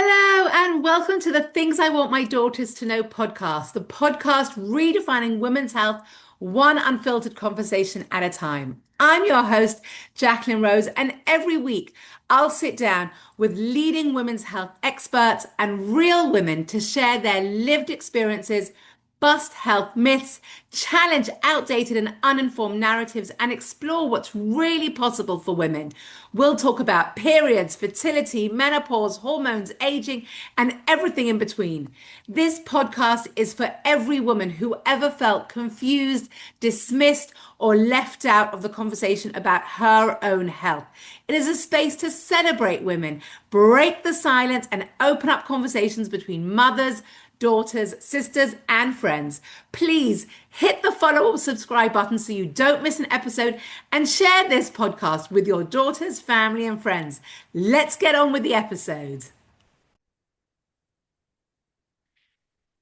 Hello, and welcome to the Things I Want My Daughters to Know podcast, the podcast redefining women's health, one unfiltered conversation at a time. I'm your host, Jacqueline Rose, and every week I'll sit down with leading women's health experts and real women to share their lived experiences, bust health myths, challenge outdated and uninformed narratives, and explore what's really possible for women. We'll talk about periods, fertility, menopause, hormones, aging, and everything in between. This podcast is for every woman who ever felt confused, dismissed, or left out of the conversation about her own health. It is a space to celebrate women, break the silence, and open up conversations between mothers, daughters, sisters, and friends. Please hit the follow or subscribe button so you don't miss an episode and share this podcast with your daughters, family, and friends. Let's get on with the episode.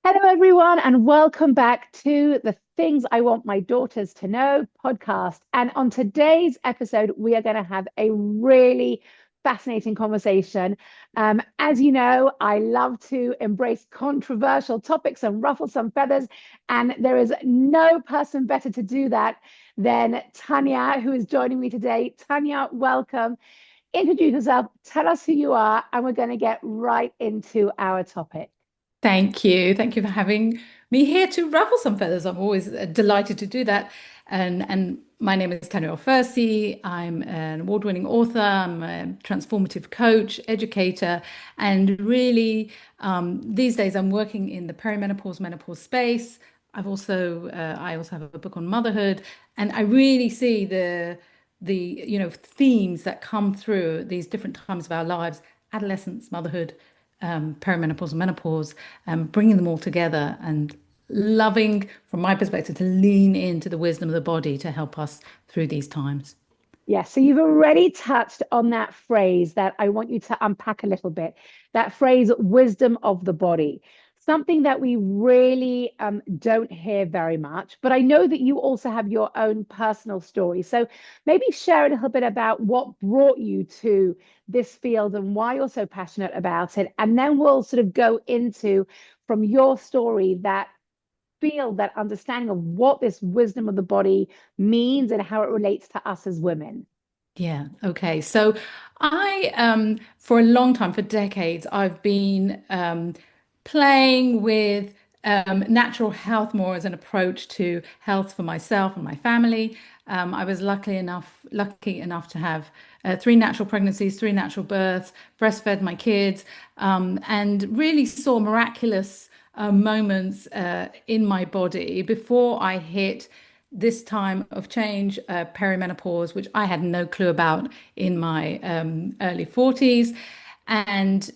Hello, everyone, and welcome back to the Things I Want My Daughters to Know podcast. And on today's episode, we are going to have a really fascinating conversation. As you know, I love to embrace controversial topics and ruffle some feathers, and there is no person better to do that than Tania, who is joining me today. Tania, welcome. Introduce yourself, tell us who you are, and we're going to get right into our topic. Thank you. Thank you for having me here to ruffle some feathers. I'm always delighted to do that. And my name is Tania Elfersy. I'm an award-winning author. I'm a transformative coach, educator, and really these days I'm working in the perimenopause, menopause space. I also have a book on motherhood, and I really see the themes that come through these different times of our lives: adolescence, motherhood, perimenopause and menopause, bringing them all together and loving, from my perspective, to lean into the wisdom of the body to help us through these times. Yeah, so you've already touched on that phrase that I want you to unpack a little bit. That phrase, wisdom of the body, something that we really don't hear very much. But I know that you also have your own personal story. So maybe share a little bit about what brought you to this field and why you're so passionate about it. And then we'll sort of go into, from your story, that understanding of what this wisdom of the body means and how it relates to us as women. Yeah, okay. So for a long time, for decades, I've been playing with natural health more as an approach to health for myself and my family. I was lucky enough to have three natural pregnancies, three natural births, breastfed my kids, and really saw miraculous moments in my body before I hit this time of change, perimenopause, which I had no clue about in my early 40s. And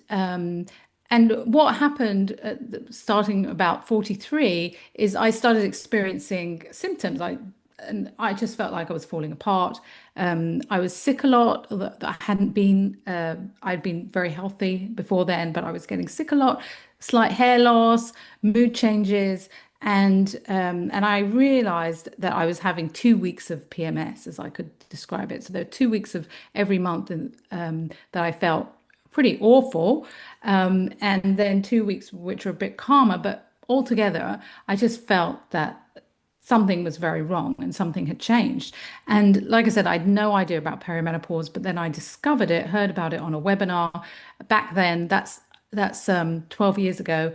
what happened starting about 43 is I started experiencing symptoms. I just felt like I was falling apart. I was sick a lot. That I hadn't been. I'd been very healthy before then, but I was getting sick a lot. Slight hair loss, mood changes, and I realized that I was having 2 weeks of PMS, as I could describe it. So there are 2 weeks of every month that I felt pretty awful, and then 2 weeks which were a bit calmer. But altogether, I just felt that something was very wrong and something had changed. And like I said, I had no idea about perimenopause, but then I discovered it, heard about it on a webinar back then. That's 12 years ago.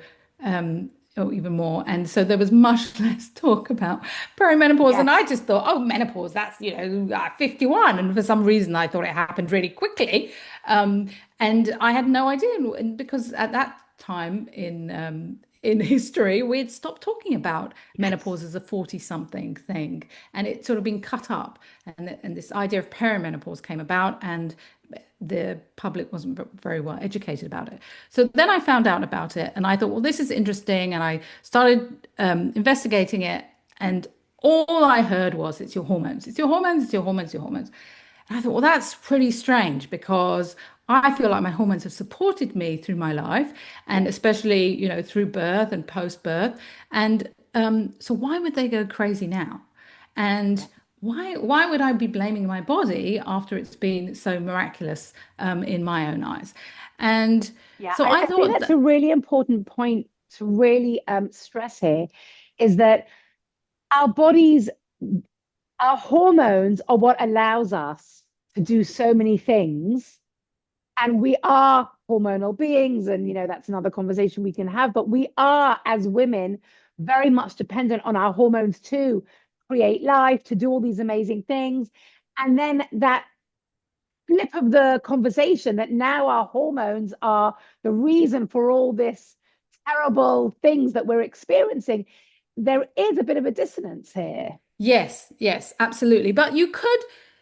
Or even more. And so there was much less talk about perimenopause. And Yes. I just thought, oh, menopause, that's, 51. And for some reason, I thought it happened really quickly. And I had no idea. And because at that time in history, we had stopped talking about menopause as a 40-something thing. And it's sort of been cut up. And this idea of perimenopause came about. And the public wasn't very well educated about it. So then I found out about it and I thought, well, this is interesting. And I started investigating it. And all I heard was, it's your hormones, it's your hormones, it's your hormones, it's your hormones. And I thought, well, that's pretty strange because I feel like my hormones have supported me through my life and especially, through birth and post-birth. And so why would they go crazy now? And why would I be blaming my body after it's been so miraculous in my own eyes? And Yeah, so I I think thought that's a that, really important point to really stress here is that our bodies, our hormones are what allows us to do so many things. And we are hormonal beings. And, that's another conversation we can have. But we are, as women, very much dependent on our hormones to create life, to do all these amazing things. And then that flip of the conversation that now our hormones are the reason for all this terrible things that we're experiencing, there is a bit of a dissonance here. yes, yes, absolutely. But you could,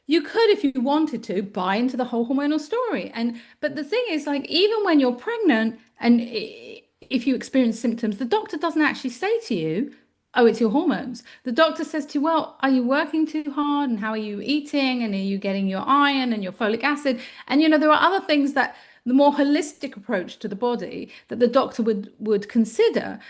if you wanted to, buy into the whole hormonal story. And but the thing is, like, even when you're pregnant and if you experience symptoms, the doctor doesn't actually say to you, "Oh, it's your hormones." The doctor says to you, "Well, are you working too hard? And how are you eating? And are you getting your iron and your folic acid?" And there are other things that the more holistic approach to the body that the doctor would consider.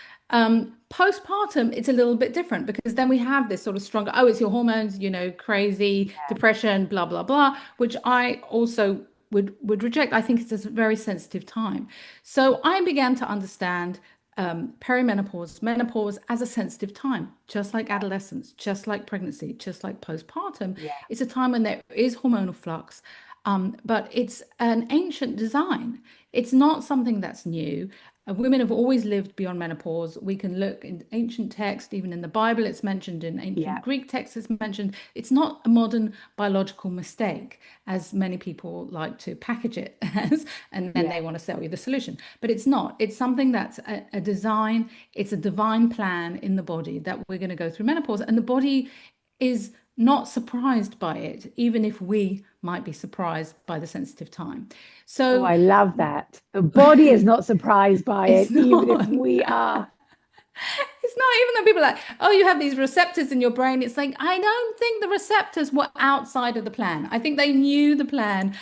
Postpartum, it's a little bit different because then we have this sort of stronger, oh, it's your hormones, crazy depression, blah, blah, blah, which I also would reject. I think it's a very sensitive time. So I began to understand perimenopause, menopause as a sensitive time, just like adolescence, just like pregnancy, just like postpartum. Yeah. It's a time when there is hormonal flux, but it's an ancient design. It's not something that's new. Women have always lived beyond menopause. We can look in ancient text, even in the Bible, it's mentioned, in ancient Yeah. Greek texts, it's mentioned. It's not a modern biological mistake, as many people like to package it as, and then Yeah. they want to sell you the solution. But it's not. It's something that's a design, it's a divine plan in the body that we're going to go through menopause. And the body is not surprised by it, even if we might be surprised by the sensitive time. Oh, So I love that. The body is not surprised by it's it, even if not. we are. It's not, even though people are like, oh, you have these receptors in your brain. It's like, I don't think the receptors were outside of the plan. I think they knew the plan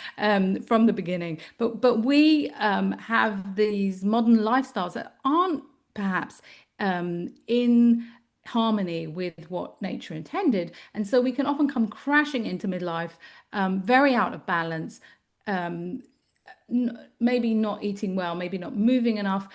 from the beginning. But we have these modern lifestyles that aren't perhaps in harmony with what nature intended. And so we can often come crashing into midlife, very out of balance, um, maybe not eating well, maybe not moving enough,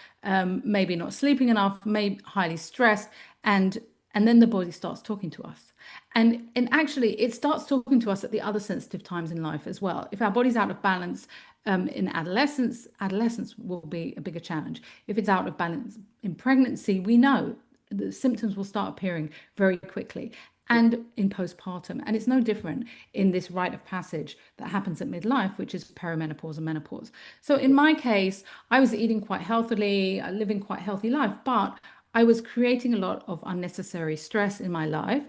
maybe not sleeping enough, maybe highly stressed, and then the body starts talking to us. And actually it starts talking to us at the other sensitive times in life as well. If our body's out of balance in adolescence will be a bigger challenge. If it's out of balance in pregnancy, we know the symptoms will start appearing very quickly, and in postpartum. And it's no different in this rite of passage that happens at midlife, which is perimenopause and menopause. So in my case, I was eating quite healthily, living quite healthy life, but I was creating a lot of unnecessary stress in my life.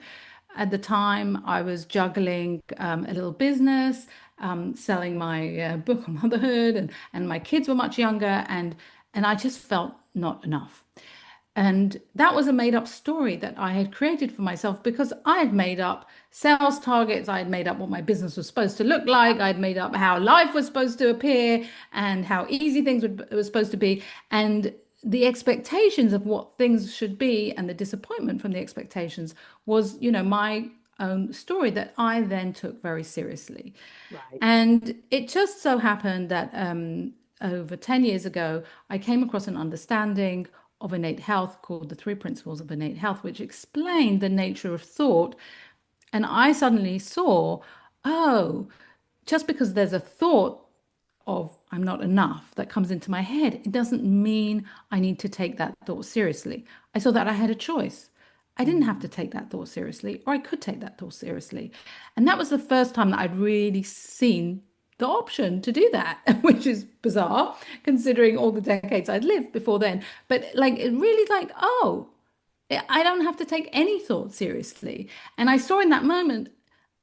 At the time, I was juggling a little business, selling my book on motherhood, and my kids were much younger, and I just felt not enough. And that was a made up story that I had created for myself because I had made up sales targets. I had made up what my business was supposed to look like. I'd made up how life was supposed to appear and how easy things were supposed to be. And the expectations of what things should be and the disappointment from the expectations was, my own story that I then took very seriously. Right. And it just so happened that over 10 years ago, I came across an understanding of innate health called the Three Principles of Innate Health, which explained the nature of thought. And I suddenly saw, oh, just because there's a thought of I'm not enough that comes into my head, it doesn't mean I need to take that thought seriously. I saw that I had a choice. I didn't have to Mm. take that thought seriously, or I could take that thought seriously. And that was the first time that I'd really seen the option to do that, which is bizarre considering all the decades I'd lived before then. But like, it really like, oh, I don't have to take any thought seriously. And I saw in that moment,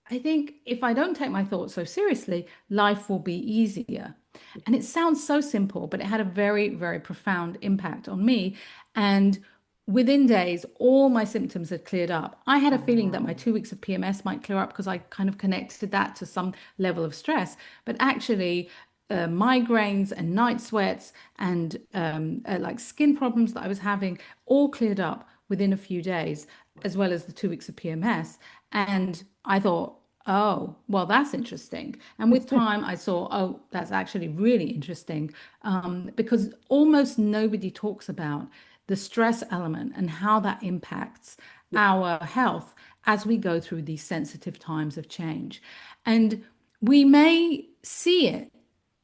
I think if I don't take my thoughts so seriously, life will be easier. And it sounds so simple, but it had a very, very profound impact on me. And within days, all my symptoms had cleared up. I had a feeling that my Wow. 2 weeks of PMS might clear up because I kind of connected that to some level of stress. But actually, migraines and night sweats and like skin problems that I was having all cleared up within a few days, as well as the 2 weeks of PMS. And I thought, Oh, well, that's interesting. And with time, I saw, oh, that's actually really interesting, because almost nobody talks about the stress element and how that impacts our health as we go through these sensitive times of change. And we may see it,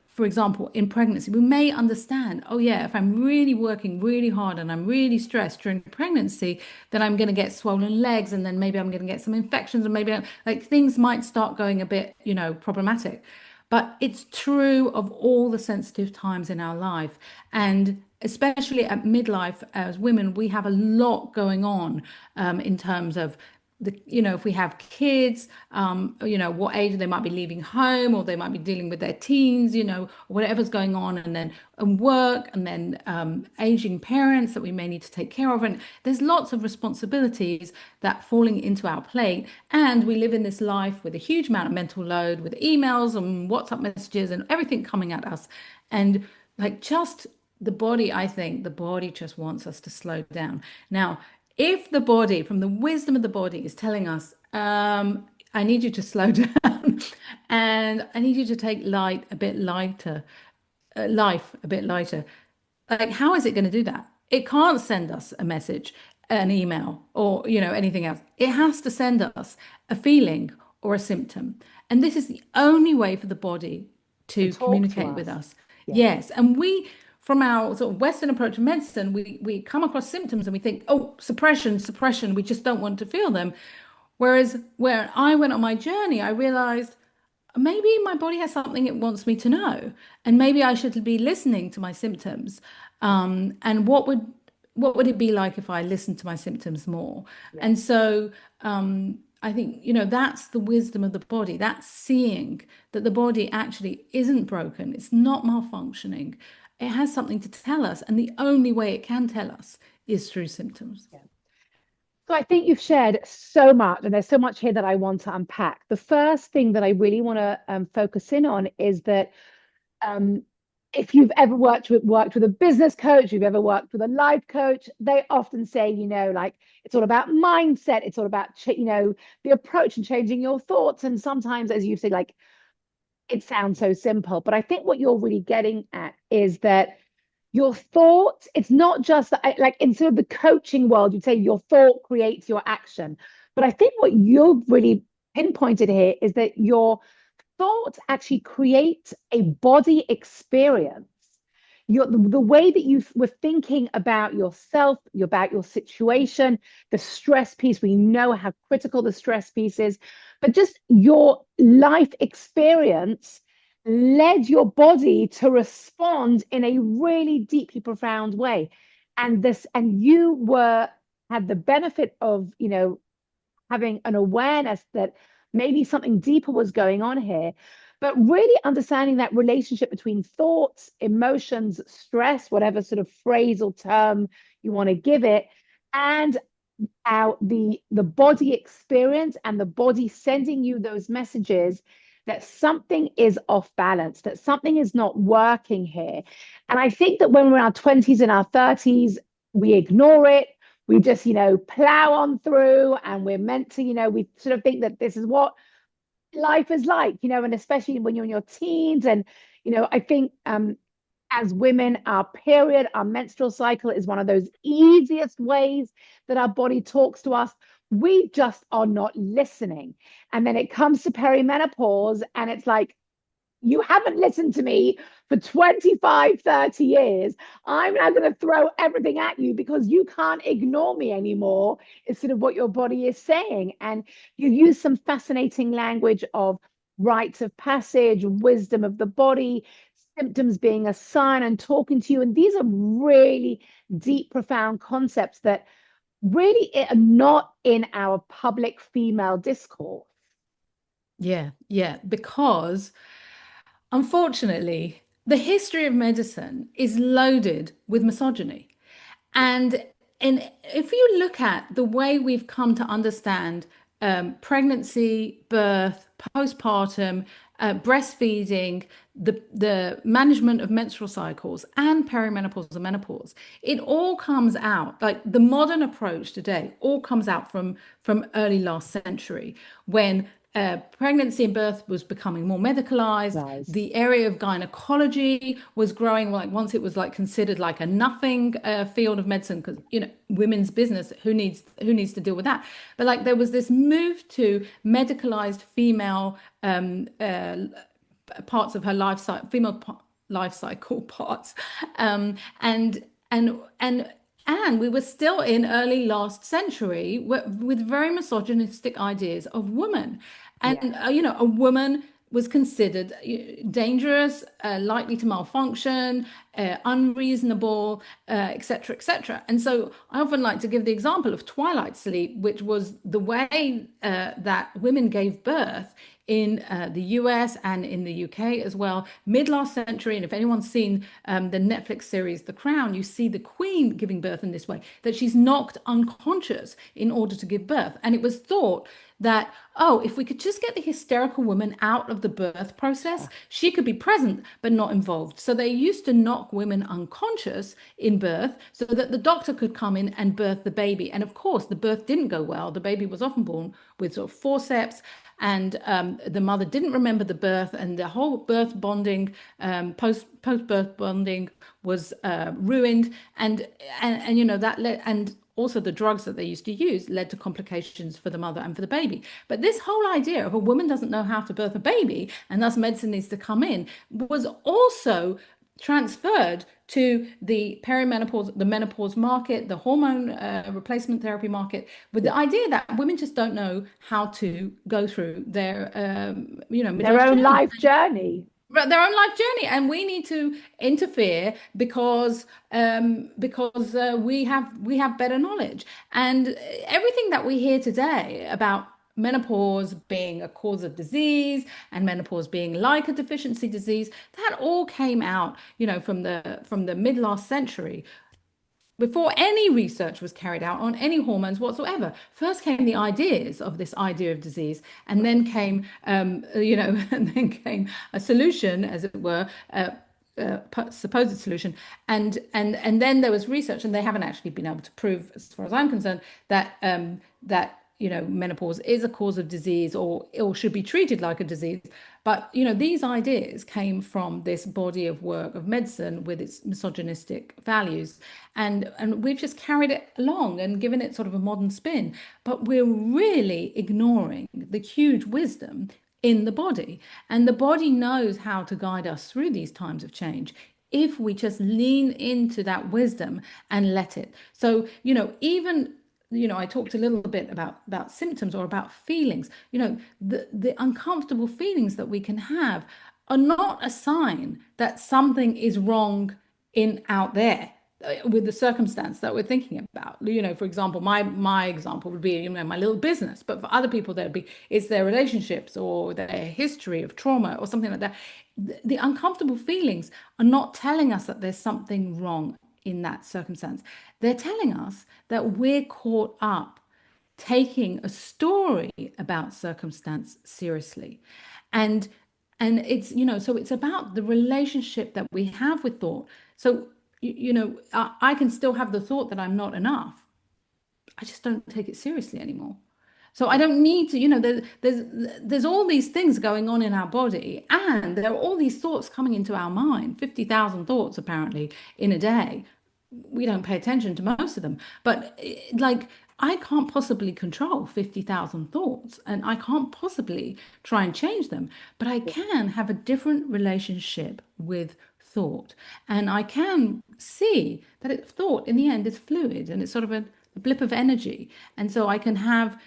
for example, in pregnancy, we may understand, oh, yeah, if I'm really working really hard and I'm really stressed during pregnancy, then I'm going to get swollen legs and then maybe I'm going to get some infections and maybe like things might start going a bit, problematic. But it's true of all the sensitive times in our life. And especially at midlife, as women, we have a lot going on in terms of if we have kids, what age they might be leaving home or they might be dealing with their teens, whatever's going on, and then and work, and then aging parents that we may need to take care of. And there's lots of responsibilities that falling into our plate. And we live in this life with a huge amount of mental load, with emails and WhatsApp messages and everything coming at us. And like just the body, I think the body just wants us to slow down. Now, if the body, from the wisdom of the body, is telling us, I need you to slow down and I need you to take life a bit lighter, like how is it going to do that? It can't send us a message, an email, or anything else. It has to send us a feeling or a symptom. And this is the only way for the body To to talk to communicate with us. us. Yeah. Yes. And we, from our sort of Western approach to medicine, we come across symptoms and we think, oh, suppression, suppression, we just don't want to feel them. Whereas where I went on my journey, I realized maybe my body has something it wants me to know, and maybe I should be listening to my symptoms. And what would it be like if I listened to my symptoms more? Yeah. And so I think that's the wisdom of the body. That's seeing that the body actually isn't broken. It's not malfunctioning. It has something to tell us, and the only way it can tell us is through symptoms. Yeah. So I think you've shared so much, and there's so much here that I want to unpack. The first thing that I really want to focus in on is that um, if you've ever worked with a business coach, you've ever worked with a life coach, they often say, like it's all about mindset, it's all about the approach and changing your thoughts. And sometimes, as you say, like it sounds so simple, but I think what you're really getting at is that your thoughts, it's not just that, like in sort of the coaching world, you'd say your thought creates your action. But I think what you've really pinpointed here is that your thoughts actually create a body experience. The way that you were thinking about yourself, about your situation, the stress piece, we know how critical the stress piece is, but just your life experience led your body to respond in a really deeply profound way. And you had the benefit of, having an awareness that maybe something deeper was going on here, but really understanding that relationship between thoughts, emotions, stress, whatever sort of phrase or term you want to give it, and the body experience and the body sending you those messages that something is off balance, that something is not working here. And I think that when we're in our 20s and our 30s, we ignore it. We just, plow on through, and we're meant to, we sort of think that this is what life is like, and especially when you're in your teens. And, I think as women, our period, our menstrual cycle is one of those easiest ways that our body talks to us. We just are not listening. And then it comes to perimenopause, and it's like, you haven't listened to me for 25, 30 years. I'm now going to throw everything at you because you can't ignore me anymore, is sort of what your body is saying. And you use some fascinating language of rites of passage, wisdom of the body, symptoms being a sign, and talking to you. And these are really deep, profound concepts that really are not in our public female discourse. Yeah, yeah, because unfortunately, the history of medicine is loaded with misogyny. And if you look at the way we've come to understand pregnancy, birth, postpartum, breastfeeding, the management of menstrual cycles, and perimenopause and menopause, it all comes out like the modern approach today all comes out from early last century when pregnancy and birth was becoming more medicalized. Rise. The area of gynecology was growing. Like once it was like considered like a nothing field of medicine because women's business. Who needs to deal with that? But like there was this move to medicalized female parts of her life cycle, life cycle parts, and and we were still in early last century with very misogynistic ideas of women. Yeah. And, a woman was considered dangerous, likely to malfunction, unreasonable, etc., etc. And so I often like to give the example of twilight sleep, which was the way that women gave birth in the US and in the UK as well, mid last century. And if anyone's seen the Netflix series The Crown, you see the Queen giving birth in this way, that she's knocked unconscious in order to give birth. And it was thought that, oh, if we could just get the hysterical woman out of the birth process, she could be present but not involved. So they used to knock women unconscious in birth so that the doctor could come in and birth the baby. And of course, the birth didn't go well. The baby was often born with sort of forceps, and the mother didn't remember the birth, and the whole birth bonding, post birth bonding was ruined, and that led, and also the drugs that they used to use led to complications for the mother and for the baby. But this whole idea of a woman doesn't know how to birth a baby and thus medicine needs to come in was also transferred to the perimenopause, the menopause market, the hormone replacement therapy market, with the idea that women just don't know how to go through their, Their midlife own journey, life journey. their own life journey, and we need to interfere because we have better knowledge. And everything that we hear today about menopause being a cause of disease and menopause being like a deficiency disease, that all came out, from the mid last century, before any research was carried out on any hormones whatsoever. First came the ideas of this idea of disease, and then came, and then came a solution, as it were, supposed solution, and then there was research, and they haven't actually been able to prove, as far as I'm concerned, that menopause is a cause of disease or should be treated like a disease. But these ideas came from this body of work of medicine with its misogynistic values, and we've just carried it along and given it sort of a modern spin. But we're really ignoring the huge wisdom in the body, and the body knows how to guide us through these times of change if we just lean into that wisdom and let it. So even I talked a little bit about symptoms or about feelings. The uncomfortable feelings that we can have are not a sign that something is wrong in out there with the circumstance that we're thinking about. For example, my example would be, my little business, but for other people, there'd be it's their relationships or their history of trauma or something like that. The uncomfortable feelings are not telling us that there's something wrong in that circumstance. They're telling us that we're caught up taking a story about circumstance seriously. And it's, so it's about the relationship that we have with thought. So, I can still have the thought that I'm not enough. I just don't take it seriously anymore. So I don't need to, there's all these things going on in our body, and there are all these thoughts coming into our mind, 50,000 thoughts apparently in a day. We don't pay attention to most of them, but like I can't possibly control 50,000 thoughts, and I can't possibly try and change them, but I can have a different relationship with thought, and I can see that thought in the end is fluid, and it's sort of a blip of energy. And so I can have,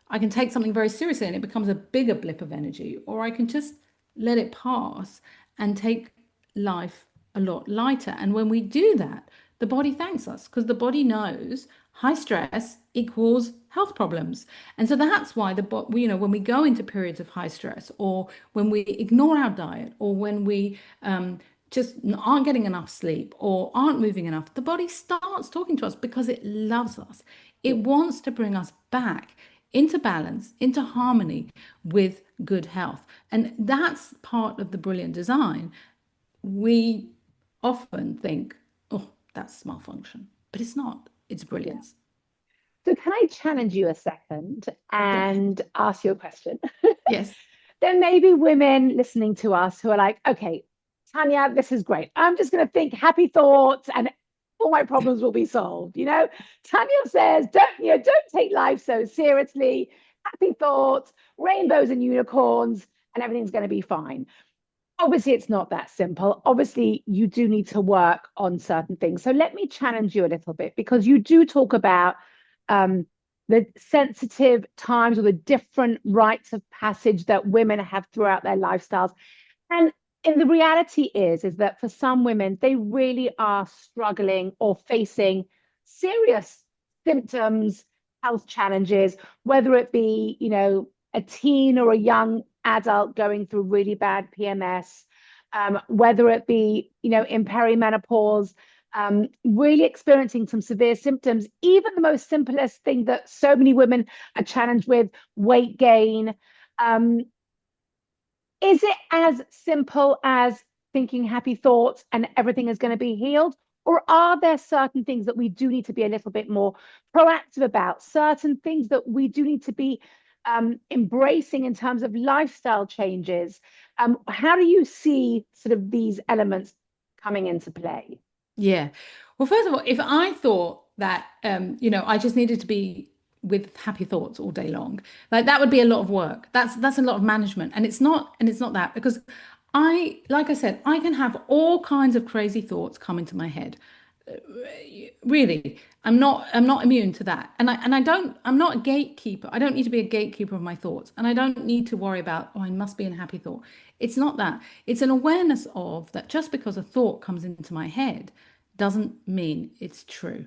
I can take something very seriously and it becomes a bigger blip of energy, or I can just let it pass and take life a lot lighter. And when we do that, the body thanks us, because the body knows high stress equals health problems. And so that's why when we go into periods of high stress, or when we ignore our diet, or when we just aren't getting enough sleep or aren't moving enough, the body starts talking to us because it loves us. It wants to bring us back into balance, into harmony with good health. And that's part of the brilliant design. We often think, oh, that's malfunction, but it's not. It's brilliance. So can I challenge you a second Go ahead. and ask you a question? Yes. There may be women listening to us who are like, okay, Tania, this is great. I'm just going to think happy thoughts and all my problems will be solved. Tania says, don't take life so seriously. Happy thoughts, rainbows and unicorns, and everything's going to be fine. Obviously, it's not that simple. Obviously, you do need to work on certain things. So let me challenge you a little bit, because you do talk about um, the sensitive times or the different rites of passage that women have throughout their lifestyles. And the reality is that for some women, they really are struggling or facing serious symptoms, health challenges, whether it be, a teen or a young adult going through really bad PMS, whether it be, in perimenopause, really experiencing some severe symptoms, even the most simplest thing that so many women are challenged with, weight gain. Um, is it as simple as thinking happy thoughts and everything is going to be healed? Or are there certain things that we do need to be a little bit more proactive about? Certain things that we do need to be embracing in terms of lifestyle changes? How do you see sort of these elements coming into play? Yeah. Well, first of all, if I thought that I just needed to be with happy thoughts all day long, like that would be a lot of work. That's a lot of management. And it's not that, because like I said, I can have all kinds of crazy thoughts come into my head. Really, I'm not immune to that. I'm not a gatekeeper. I don't need to be a gatekeeper of my thoughts. And I don't need to worry about, oh, I must be in a happy thought. It's not that. It's an awareness of that just because a thought comes into my head doesn't mean it's true.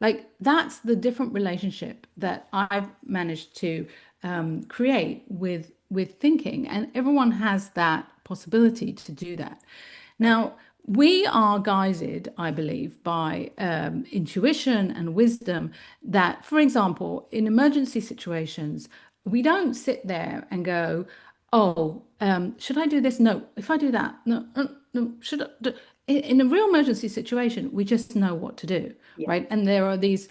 Like that's the different relationship that I've managed to create with thinking, and everyone has that possibility to do that. Now, we are guided, I believe, by intuition and wisdom that, for example, in emergency situations, we don't sit there and go, oh, should I do this? No. If I do that, no, no. Should I do? In a real emergency situation, we just know what to do, Yeah. right? And there are these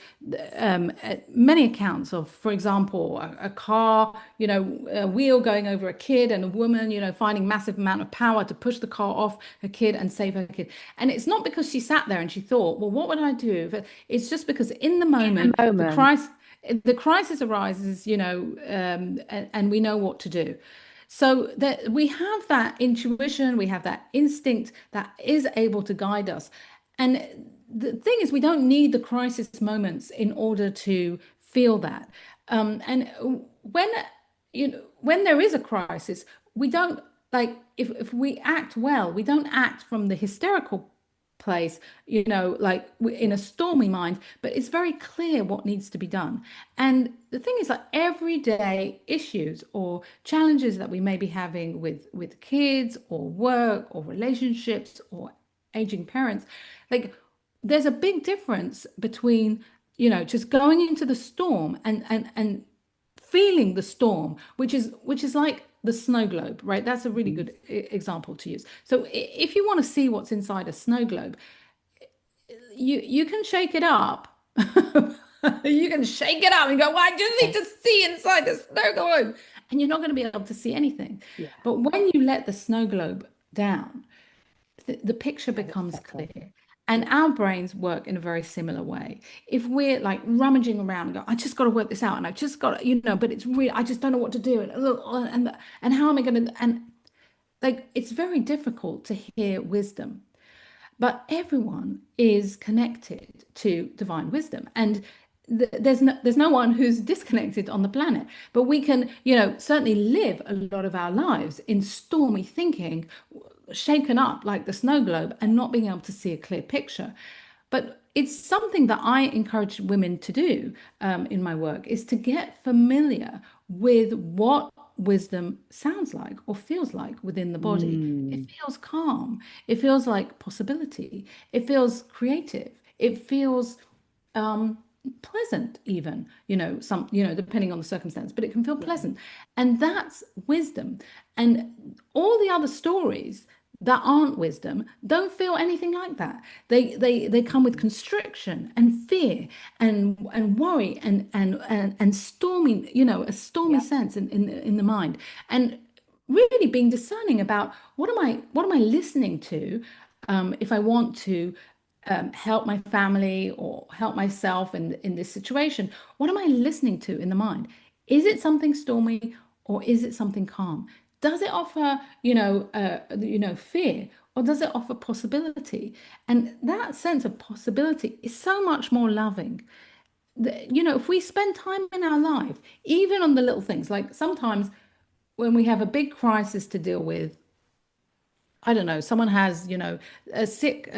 many accounts of, for example, a car, a wheel going over a kid, and a woman, finding massive amount of power to push the car off her kid and save her kid. And it's not because she sat there and she thought, well, what would I do? But it's just because in the In the moment, moment. the crisis arises, and we know what to do. So that we have that intuition, we have that instinct that is able to guide us. And the thing is, we don't need the crisis moments in order to feel that. And when there is a crisis, we don't like if we act well, we don't act from the hysterical place, like in Yeah. a stormy mind, but it's very clear what needs to be done. And the thing is, like everyday issues or challenges that we may be having with kids or work or relationships or aging parents, like there's a big difference between, just going into the storm and feeling the storm, which is like the snow globe, right? That's a really Mhm. good example to use. So if you want to see what's inside a snow globe, you can shake it up. You can shake it up and go, well, I just Yeah. need to see inside the snow globe. And you're not going to be able to see anything. Yeah. But when you let the snow globe down, the picture Let it becomes settle. clear. And Yeah. our brains work in a very similar way. If we're like rummaging around and go, I just got to work this out, and I've just got to, but it's really, I just don't know what to do, and how am I going to, and like it's very difficult to hear wisdom. But everyone is connected to divine wisdom, and there's no one who's disconnected on the planet. But we can, certainly live a lot of our lives in stormy thinking, shaken up like the snow globe, and not being able to see a clear picture. But it's something that I encourage women to do in my work, is to get familiar with what wisdom sounds like or feels like within the body. It Mm. feels calm. It feels like possibility. It feels creative. It feels um, pleasant, even, depending on the circumstance, but it can feel Yeah. pleasant. And that's wisdom. And all the other stories that aren't wisdom don't feel anything like that. They come with constriction and fear and worry and stormy, a stormy Yep. sense in the mind. And really being discerning about what am I listening to, if I want to help my family or help myself in this situation. What am I listening to in the mind? Is it something stormy or is it something calm? Does it offer, fear, or does it offer possibility? And that sense of possibility is so much more loving. If we spend time in our life, even on the little things, like sometimes when we have a big crisis to deal with, I don't know, someone has, a sick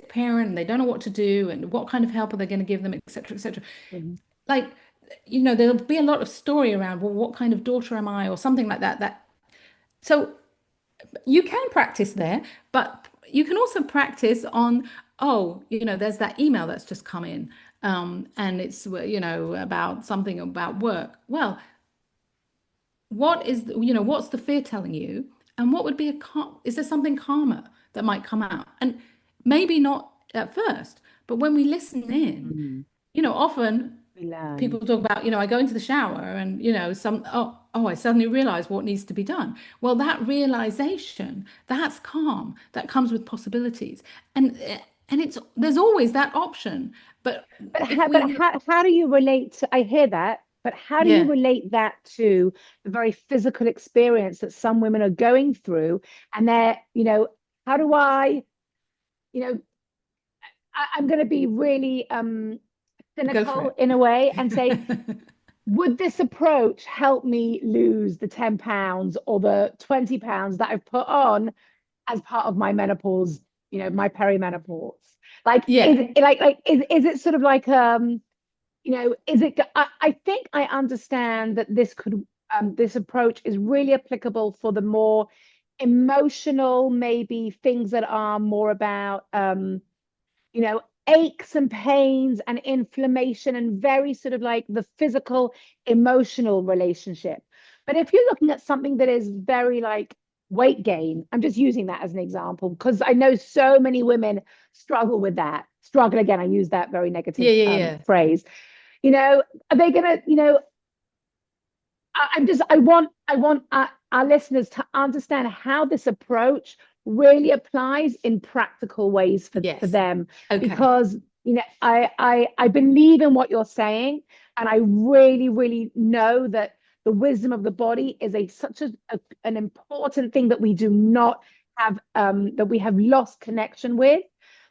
parent and they don't know what to do and what kind of help are they going to give them, et cetera, et cetera. Mhm. Like, there'll be a lot of story around, well, what kind of daughter am I, or something like that. So you can practice there, but you can also practice on, oh, there's that email that's just come in, and it's, about something about work. Well, what's the fear telling you? And what would be is there something calmer that might come out? And maybe not at first, but when we listen in, Mm. often We people learn. talk about, I go into the shower and, I suddenly realize what needs to be done. Well, that realization, that's calm, that comes with possibilities. And there's always that option. But if But we, how do you relate to, I hear that, but how do you yeah, relate that to the very physical experience that some women are going through? And how do you know, I'm going to be really go for cynical it. in a way and say, would this approach help me lose the 10 pounds or the 20 pounds that I've put on as part of my menopause, my perimenopause? Like, Yeah, is it sort of like, is it, I think I understand that this approach is really applicable for the more emotional, maybe things that are more about, aches and pains and inflammation and very sort of like the physical emotional relationship. But if you're looking at something that is very like weight gain, I'm just using that as an example because I know so many women struggle with that. Struggle again, I use that very negative yeah, yeah, yeah. phrase. Are they gonna, I want our listeners to understand how this approach really applies in practical ways for Yes. them, Okay. because I believe in what you're saying, and I really, really know that the wisdom of the body is an important thing that we do not have, that we have lost connection with.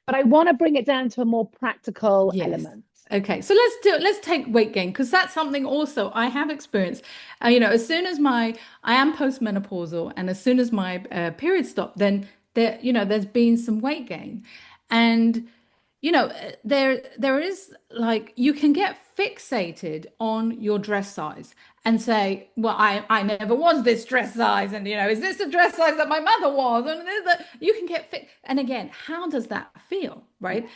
But I want to bring it down to a more practical Yes. element. Okay. So let's take weight gain because that's something also I have experienced. As soon as I am postmenopausal and as soon as my period stopped, then there's been some weight gain. And there is like you can get fixated on your dress size and say, well, I never was this dress size, and is this the dress size that my mother was? And you can get fit. And again, how does that feel, right?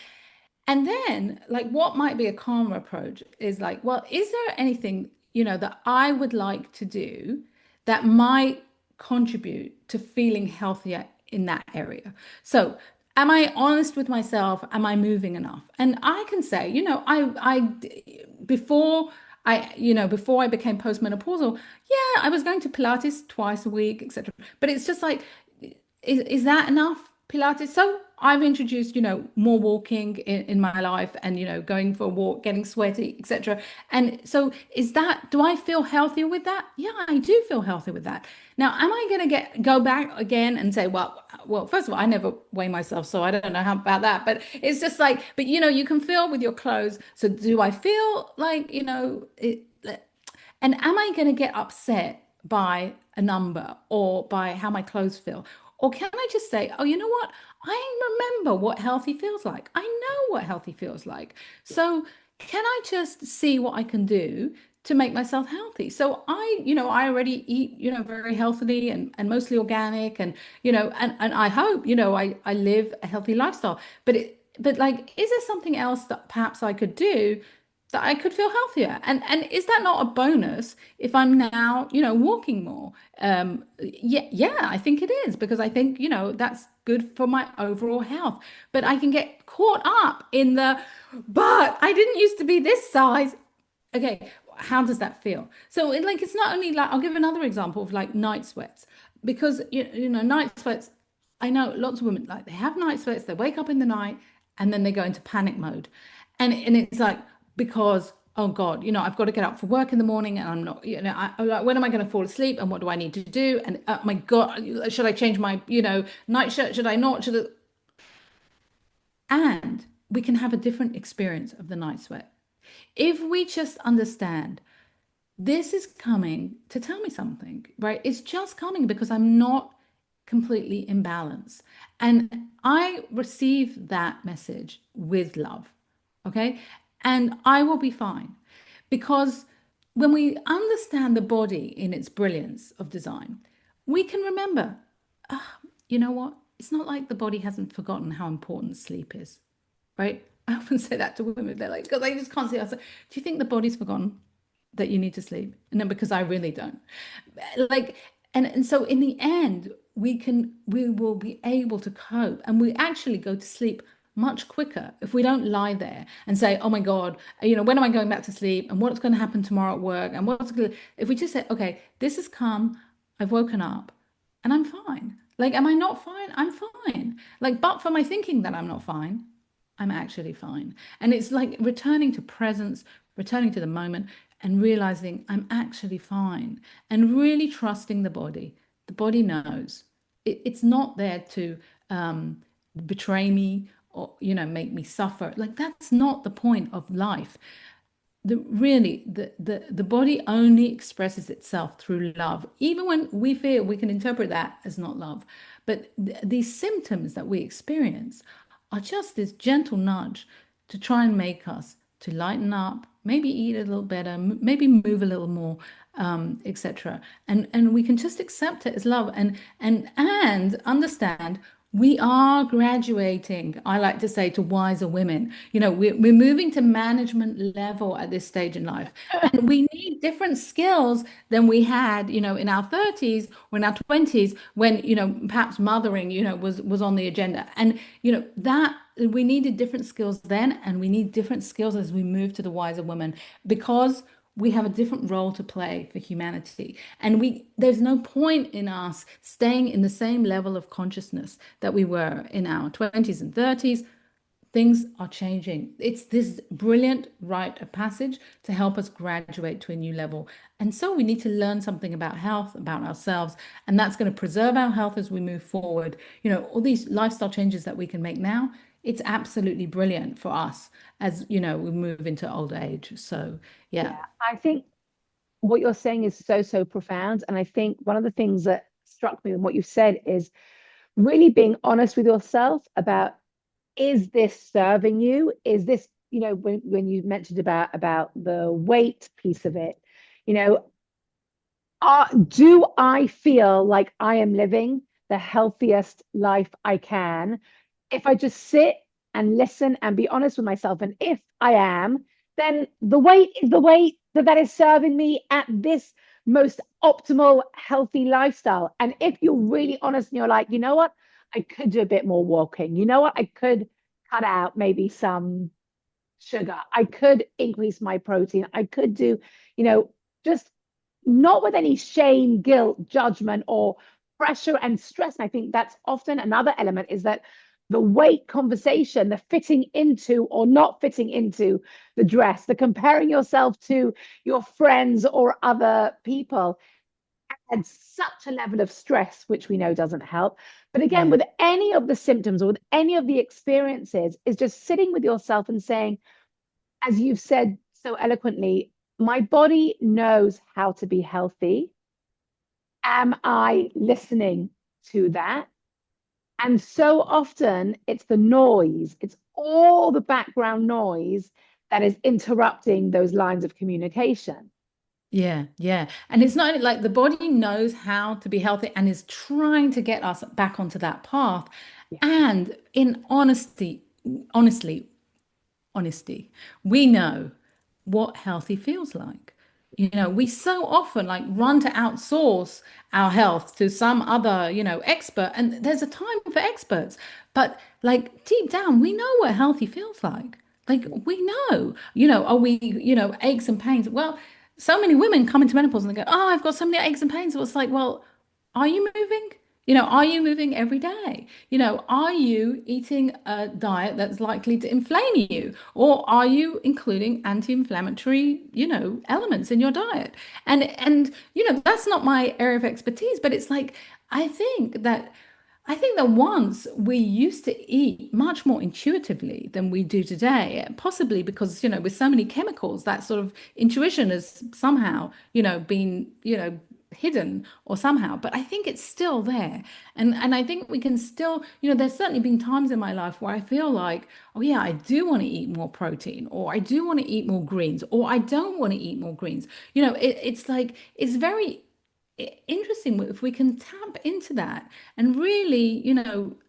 And then, like, what might be a calmer approach is like, well, is there anything, that I would like to do that might contribute to feeling healthier in that area? So, am I honest with myself? Am I moving enough? And I can say, before before I became postmenopausal, yeah, I was going to Pilates twice a week, etc. But it's just like, is that enough Pilates? So I've introduced, more walking in my life and, going for a walk, getting sweaty, etc. And so do I feel healthier with that? Yeah, I do feel healthy with that. Now, am I going to go back again and say, well, first of all, I never weigh myself, so I don't know how about that. But it's just like, but you can feel with your clothes. So do I feel like, and am I going to get upset by a number or by how my clothes feel? Or can I just say, oh, you know what? I remember what healthy feels like. I know what healthy feels like. So can I just see what I can do to make myself healthy? So I already eat, very healthily and mostly organic and I hope, I live a healthy lifestyle. But like, is there something else that perhaps I could do that I could feel healthier. And is that not a bonus if I'm now, walking more? Yeah, I think it is because I think, that's good for my overall health. But I can get caught up in but I didn't used to be this size. Okay, how does that feel? So it's not only like I'll give another example of like night sweats because night sweats. I know lots of women like they have night sweats. They wake up in the night and then they go into panic mode, and it's like because oh God, I've got to get up for work in the morning and I'm not, like when am I going to fall asleep and what do I need to do? And my God, should I change my night shirt? Should I not? Should I? And we can have a different experience of the night sweat if we just understand this is coming to tell me something, right? It's just coming because I'm not completely imbalanced. And I receive that message with love, okay? And I will be fine because when we understand the body in its brilliance of design, we can remember, you know what? It's not like the body hasn't forgotten how important sleep is, right? I often say that to women. They're like, because they just can't see. I say, do you think the body's forgotten that you need to sleep? No, because I really don't. Like, and so in the end, we will be able to cope and we actually go to sleep much quicker if we don't lie there and say, oh my God, when am I going back to sleep and what's going to happen tomorrow at work and what's going to, if we just say, okay, this has come, I've woken up and I'm fine. Like, am I not fine? I'm fine. Like, but for my thinking that I'm not fine, I'm actually fine. And it's like returning to presence, returning to the moment, and realizing I'm actually fine and really trusting the body. The body knows it's not there to betray me or, make me suffer. Like, that's not the point of life. The body only expresses itself through love, even when we feel we can interpret that as not love. But these symptoms that we experience are just this gentle nudge to try and make us to lighten up, maybe eat a little better, maybe move a little more, etc. And we can just accept it as love and understand we are graduating, I like to say, to wiser women. We're moving to management level at this stage in life. And we need different skills than we had, in our 30s or in our 20s when, perhaps mothering, was on the agenda. And, that we needed different skills then, and we need different skills as we move to the wiser woman because we have a different role to play for humanity. And there's no point in us staying in the same level of consciousness that we were in our 20s and 30s. Things are changing. It's this brilliant rite of passage to help us graduate to a new level. And so we need to learn something about health, about ourselves, and that's going to preserve our health as we move forward. All these lifestyle changes that we can make now, it's absolutely brilliant for us as, we move into old age. So, yeah. Yeah, I think what you're saying is so, so profound. And I think one of the things that struck me in what you said is really being honest with yourself about, is this serving you? Is this, when you mentioned about the weight piece of it, you know, do I feel like I am living the healthiest life I can if I just sit and listen and be honest with myself? And if I am, then the weight is the weight that is serving me at this most optimal healthy lifestyle. And if you're really honest and you're like, you know what, I could do a bit more walking. You know what, I could cut out maybe some sugar. I could increase my protein. I could do, just not with any shame, guilt, judgment, or pressure and stress. And I think that's often another element is that the weight conversation, the fitting into or not fitting into the dress, the comparing yourself to your friends or other people adds such a level of stress, which we know doesn't help. But again, Yeah. with any of the symptoms or with any of the experiences, is just sitting with yourself and saying, as you've said so eloquently, my body knows how to be healthy. Am I listening to that? And so often it's the noise, it's all the background noise that is interrupting those lines of communication. Yeah, yeah. And it's not only like the body knows how to be healthy and is trying to get us back onto that path. Yeah. And in honesty, honesty, we know what healthy feels like. We so often like run to outsource our health to some other, expert, and there's a time for experts. But like deep down, we know what healthy feels like. Like we know, are we, aches and pains? Well, so many women come into menopause and they go, "Oh, I've got so many aches and pains." So it's like, well, are you moving? Are you moving every day? Are you eating a diet that's likely to inflame you? Or are you including anti-inflammatory, elements in your diet? And that's not my area of expertise, but it's like I think that once we used to eat much more intuitively than we do today, possibly because, with so many chemicals, that sort of intuition has somehow, been, hidden or somehow, but I think it's still there. And I think we can still, there's certainly been times in my life where I feel like, oh yeah, I do want to eat more protein, or I do want to eat more greens, or I don't want to eat more greens. It's like, it's very interesting if we can tap into that and really,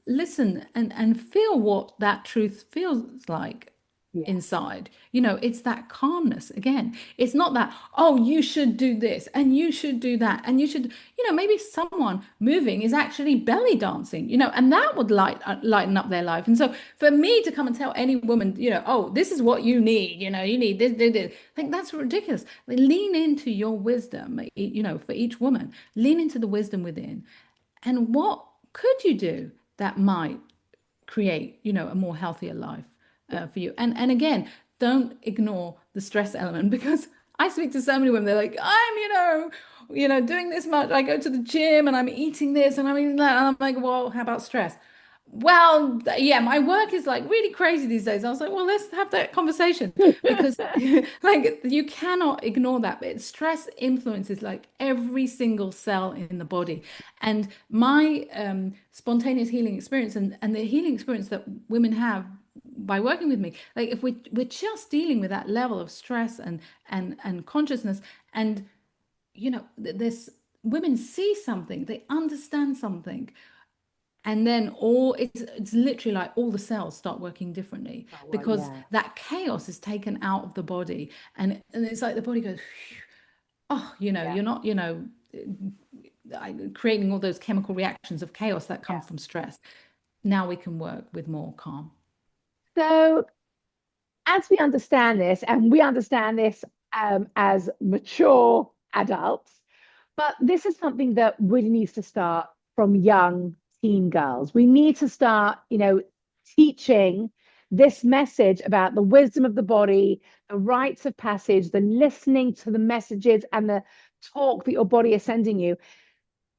listen and feel what that truth feels like Yeah. inside. It's that calmness again. It's not that, oh, you should do this and you should do that and you should, maybe someone moving is actually belly dancing, and that would lighten up their life. And so for me to come and tell any woman, oh, this is what you need, you need this, I think that's ridiculous. Like, lean into your wisdom, for each woman, lean into the wisdom within. And what could you do that might create, a more healthier life for you? And again, don't ignore the stress element, because I speak to so many women. They're like, I'm, doing this much. I go to the gym and I'm eating this and I'm eating that. And I'm like, well, how about stress? Well, yeah, my work is like really crazy these days. I was like, well, let's have that conversation, because like you cannot ignore that. But stress influences like every single cell in the body. And my spontaneous healing experience, and the healing experience that women have by working with me, like if we're just dealing with that level of stress and consciousness, and this women see something, they understand something, and then it's literally like all the cells start working differently, Oh, well, because yeah. that chaos is taken out of the body, and it's like the body goes, oh, Yeah. you're not, creating all those chemical reactions of chaos that come Yeah. from stress. Now we can work with more calm. So, as we understand this, and we understand this as mature adults, but this is something that really needs to start from young teen girls. We need to start, teaching this message about the wisdom of the body, the rites of passage, the listening to the messages and the talk that your body is sending you.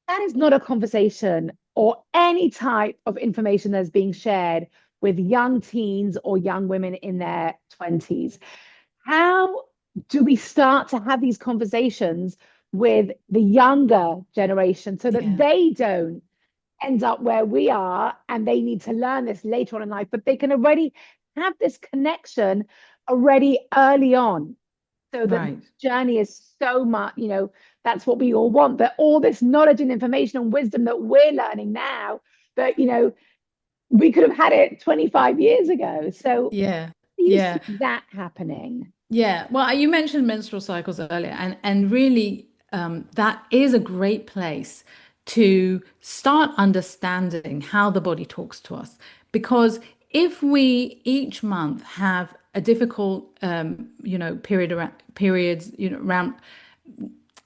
That is not a conversation or any type of information that's being shared with young teens or young women in their 20s. How do we start to have these conversations with the younger generation so that Yeah, they don't end up where we are and they need to learn this later on in life, but they can already have this connection already early on, so that right. journey is so much, that's what we all want, that all this knowledge and information and wisdom that we're learning now, that, we could have had it 25 years ago. So Yeah, do you yeah. see that happening? Yeah, well, you mentioned menstrual cycles earlier, and really, that is a great place to start understanding how the body talks to us. Because if we each month have a difficult, periods, around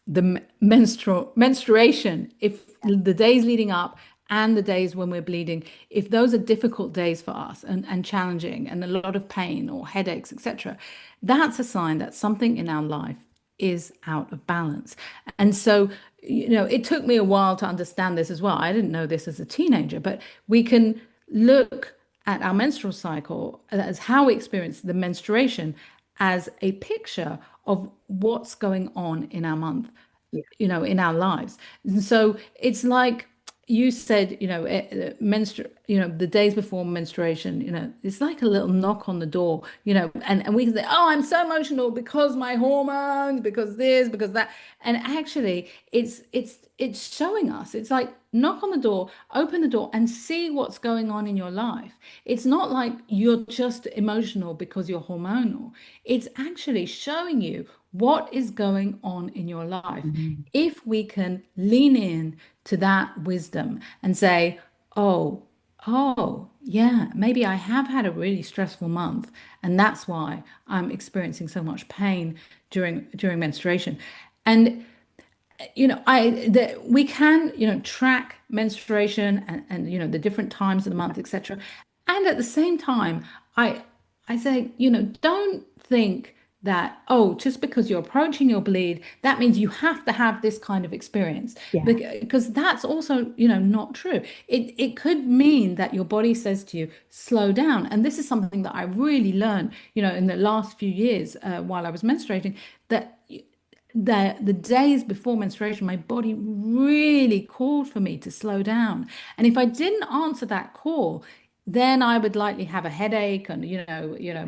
the menstruation, if the days leading up and the days when we're bleeding, if those are difficult days for us and challenging and a lot of pain or headaches, etc., that's a sign that something in our life is out of balance. And so, it took me a while to understand this as well. I didn't know this as a teenager, but we can look at our menstrual cycle as how we experience the menstruation as a picture of what's going on in our month, Yeah. in our lives. And so it's like you said, the days before menstruation, it's like a little knock on the door, and we can say, oh, I'm so emotional because my hormones, because this, because that. And actually it's showing us, it's like knock on the door, open the door, and see what's going on in your life. It's not like you're just emotional because you're hormonal. It's actually showing you what is going on in your life. Mhm. If we can lean in to that wisdom and say, oh, oh, yeah, maybe I have had a really stressful month, and that's why I'm experiencing so much pain during menstruation. And we can, track menstruation and the different times of the month, etc. And at the same time, I I say, don't think that, oh, just because you're approaching your bleed, that means you have to have this kind of experience. Yeah, Because that's also, not true. It could mean that your body says to you, slow down. And this is something that I really learned, in the last few years while I was menstruating, that the days before menstruation, my body really called for me to slow down. And if I didn't answer that call, then I would likely have a headache and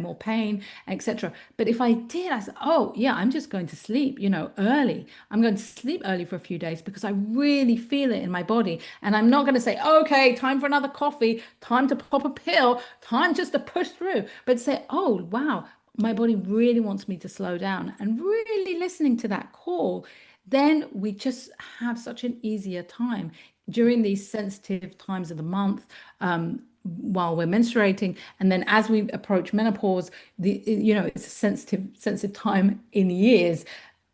more pain, etc. But if I did, I said, oh yeah, I'm just going to sleep, early. I'm going to sleep early for a few days because I really feel it in my body. And I'm not going to say, okay, time for another coffee, time to pop a pill, time just to push through, but say, oh wow, my body really wants me to slow down and really listening to that call, then we just have such an easier time during these sensitive times of the month, while we're menstruating. And then as we approach menopause, it's a sensitive time in years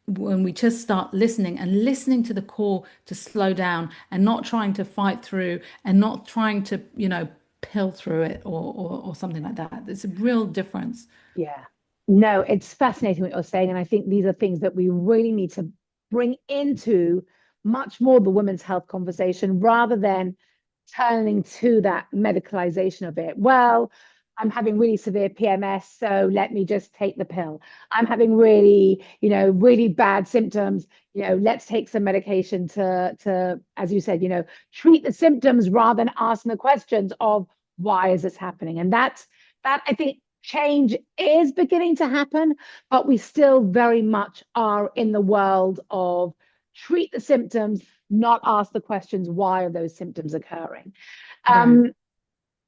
when we just start listening and listening to the call to slow down and not trying to fight through and not trying to, pill through it or something like that. There's a real difference. yeah. No, it's fascinating what you're saying. And I think these are things that we really need to bring into much more the women's health conversation rather than turning to that medicalization of it. Well, I'm having really severe PMS, so let me just take the pill. I'm having really, really bad symptoms. Let's take some medication to, as you said, treat the symptoms rather than asking the questions of why is this happening? And that I think change is beginning to happen, but we still very much are in the world of treat the symptoms, not ask the questions, why are those symptoms occurring? Right. Um,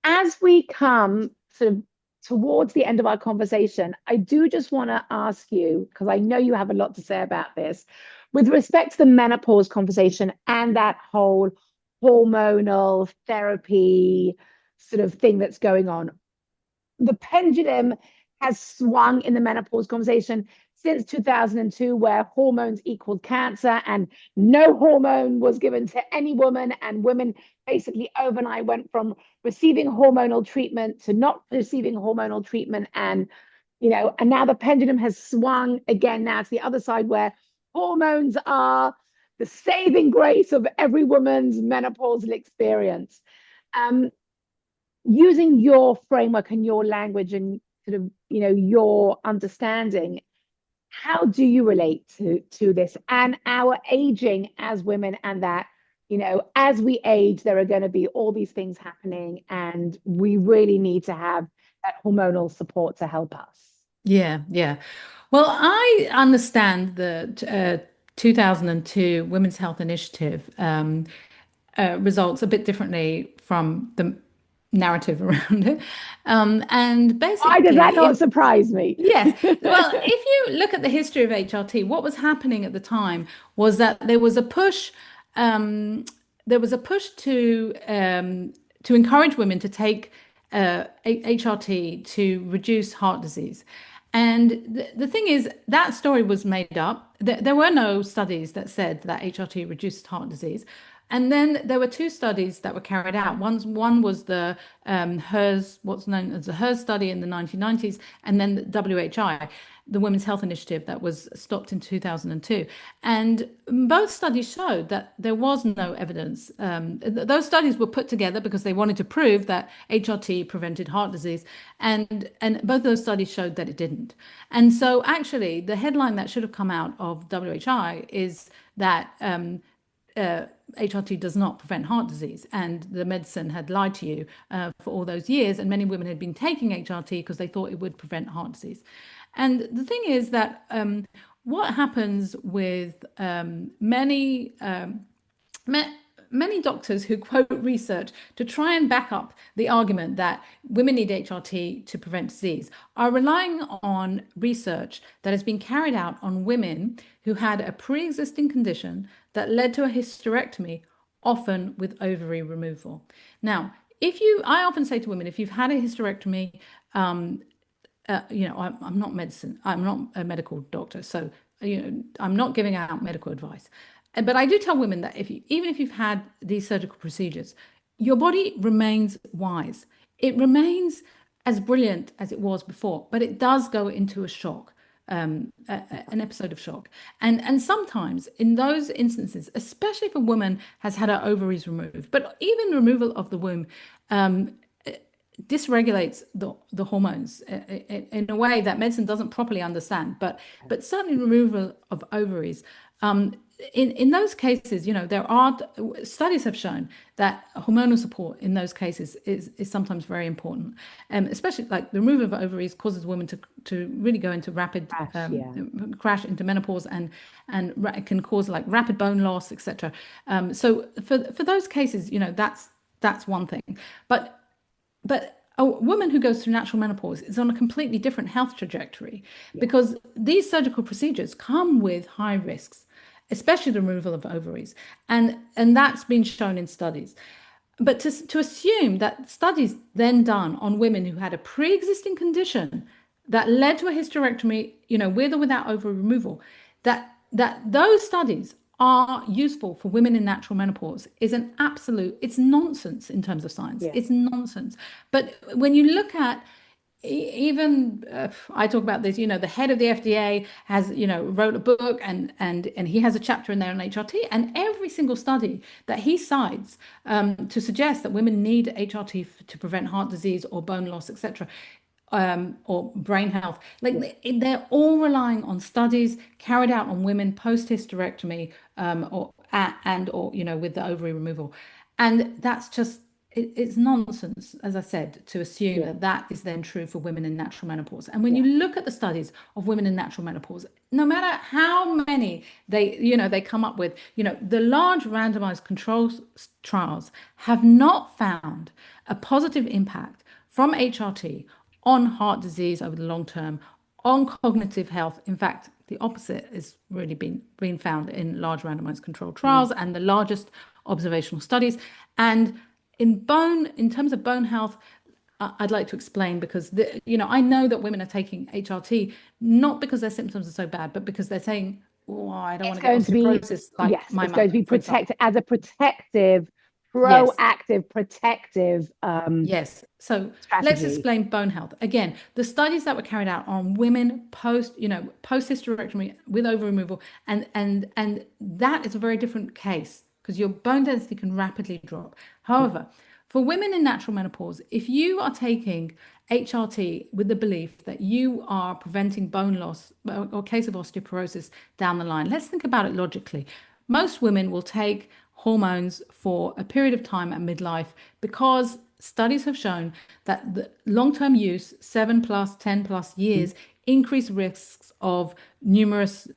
as we come sort of towards the end of our conversation, I do just want to ask you, because I know you have a lot to say about this, with respect to the menopause conversation and that whole hormonal therapy sort of thing that's going on. The pendulum has swung in the menopause conversation since 2002, where hormones equaled cancer and no hormone was given to any woman, and women basically overnight went from receiving hormonal treatment to not receiving hormonal treatment. And now the pendulum has swung again now to the other side, where hormones are the saving grace of every woman's menopausal experience. Um, Using your framework and your language and sort of your understanding, how do you relate to this and our aging as women, and that as we age there are going to be all these things happening and we really need to have that hormonal support to help us? Yeah, yeah. Well, I understand that 2002 Women's Health Initiative results a bit differently from the narrative around it. And Why does that basically, not surprise me? yes. Well, if you look at the history of HRT, what was happening at the time was that um, there was a push to encourage women to take HRT to reduce heart disease. And the thing is, that story was made up. There were no studies that said that HRT reduced heart disease. And then there were two studies that were carried out. One was the HERS, what's known as the HERS study in the 1990s, and then the WHI, the Women's Health Initiative, that was stopped in 2002. And both studies showed that there was no evidence. Those studies were put together because they wanted to prove that HRT prevented heart disease, and both those studies showed that it didn't. And so, actually, the headline that should have come out of WHI is that HRT does not prevent heart disease, and the medicine had lied to you for all those years, and many women had been taking HRT because they thought it would prevent heart disease. And the thing is that what happens with many many doctors who quote research to try and back up the argument that women need HRT to prevent disease are relying on research that has been carried out on women who had a pre-existing condition that led to a hysterectomy, often with ovary removal. Now, I often say to women, if you've had a hysterectomy, I'm not medicine, I'm not a medical doctor, so I'm not giving out medical advice. But I do tell women that even if you've had these surgical procedures, your body remains wise. It remains as brilliant as it was before, but it does go into a shock, an episode of shock. And sometimes in those instances, especially if a woman has had her ovaries removed, but even removal of the womb, dysregulates the hormones in a way that medicine doesn't properly understand. But certainly removal of ovaries, in those cases, there are studies have shown that hormonal support in those cases is sometimes very important, especially like the removal of ovaries causes women to really go into rapid crash into menopause, and it can cause like rapid bone loss, etc. So for those cases, that's one thing, but a woman who goes through natural menopause is on a completely different health trajectory, because these surgical procedures come with high risks, especially the removal of ovaries, and that's been shown in studies. But to assume that studies then done on women who had a pre-existing condition that led to a hysterectomy, with or without ovary removal, that those studies are useful for women in natural menopause is it's nonsense in terms of science. It's nonsense. But when you look at even I talk about this, the head of the FDA has, wrote a book, and he has a chapter in there on HRT, and every single study that he cites to suggest that women need HRT to prevent heart disease or bone loss, etc., or brain health, they're all relying on studies carried out on women post hysterectomy, or with the ovary removal, and that's just it's nonsense, as I said, to assume that is then true for women in natural menopause. And when you look at the studies of women in natural menopause, no matter how many they come up with, the large randomized control trials have not found a positive impact from HRT on heart disease over the long term, on cognitive health. In fact, the opposite is really been found in large randomized controlled trials and the largest observational studies. And in terms of bone health, I'd like to explain, because I know that women are taking HRT not because their symptoms are so bad, but because they're saying, "Oh, I don't want to get osteoporosis like my mother." It's going to be protected as a protective, proactive, protective yes. So strategy. let's explain bone health. Again, the studies that were carried out on women post hysterectomy with ovary removal, and that is a very different case, because your bone density can rapidly drop. However, for women in natural menopause, if you are taking HRT with the belief that you are preventing bone loss or case of osteoporosis down the line, let's think about it logically. Most women will take hormones for a period of time at midlife, because studies have shown that the long-term use, 7+, 10+ years, increase risks of numerous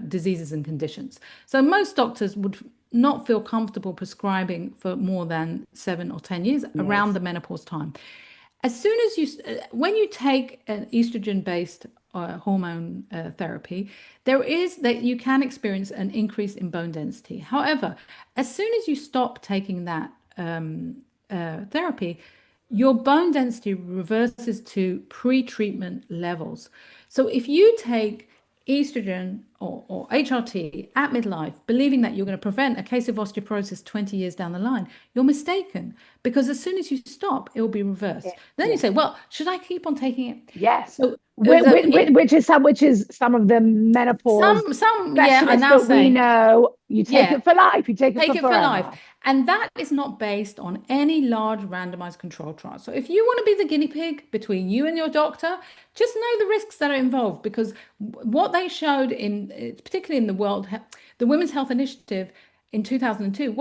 diseases and conditions. So most doctors would not feel comfortable prescribing for more than 7 or 10 years around the menopause time. As soon as when you take an estrogen-based hormone therapy, you can experience an increase in bone density. However, as soon as you stop taking that therapy, your bone density reverses to pre-treatment levels. So if you take estrogen or HRT at midlife, believing that you're going to prevent a case of osteoporosis 20 years down the line, you're mistaken, because as soon as you stop, it will be reversed. Then you say, well, should I keep on taking it? Yes. So, which is some of the menopause specialists that we know. You take it for life. You take it for life. And that is not based on any large randomized control trial. So if you want to be the guinea pig between you and your doctor, just know the risks that are involved, because what they showed particularly in the Women's Health Initiative in 2002,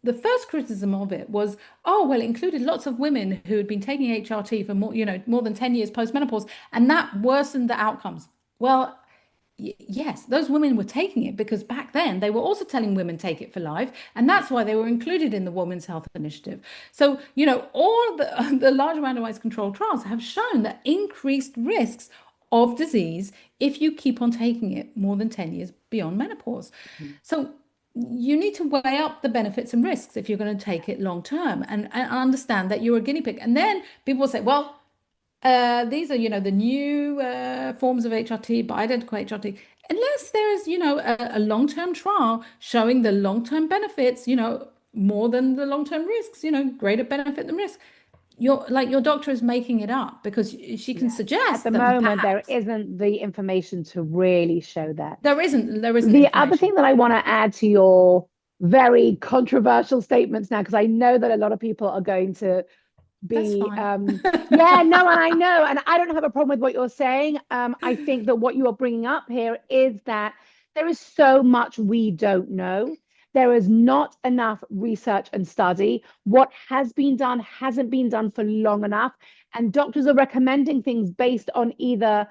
the first criticism of it was, it included lots of women who had been taking HRT for more than 10 years post-menopause, and that worsened the outcomes. Well, Yes, those women were taking it because back then they were also telling women take it for life, and that's why they were included in the Women's Health Initiative. So, all the the large randomized controlled trials have shown that increased risks of disease if you keep on taking it more than 10 years beyond menopause. Mhm. So you need to weigh up the benefits and risks if you're going to take it long term and understand that you're a guinea pig. And then people say, well, these are, the new forms of HRT, bioidentical HRT. Unless there is, a long-term trial showing the long-term benefits, more than the long-term risks, greater benefit than risk. Your doctor is making it up because she can Yeah. At suggest the that moment, there perhaps isn't the information to really show that. there isn't The other information. thing that I want to add to your very controversial statements now, because I know that a lot of people are going to That's be fine. yeah, no, and I know, and I don't have a problem with what you're saying. I think that what you are bringing up here is that there is so much we don't know. There is not enough research and study. What has been done hasn't been done for long enough, and doctors are recommending things based on either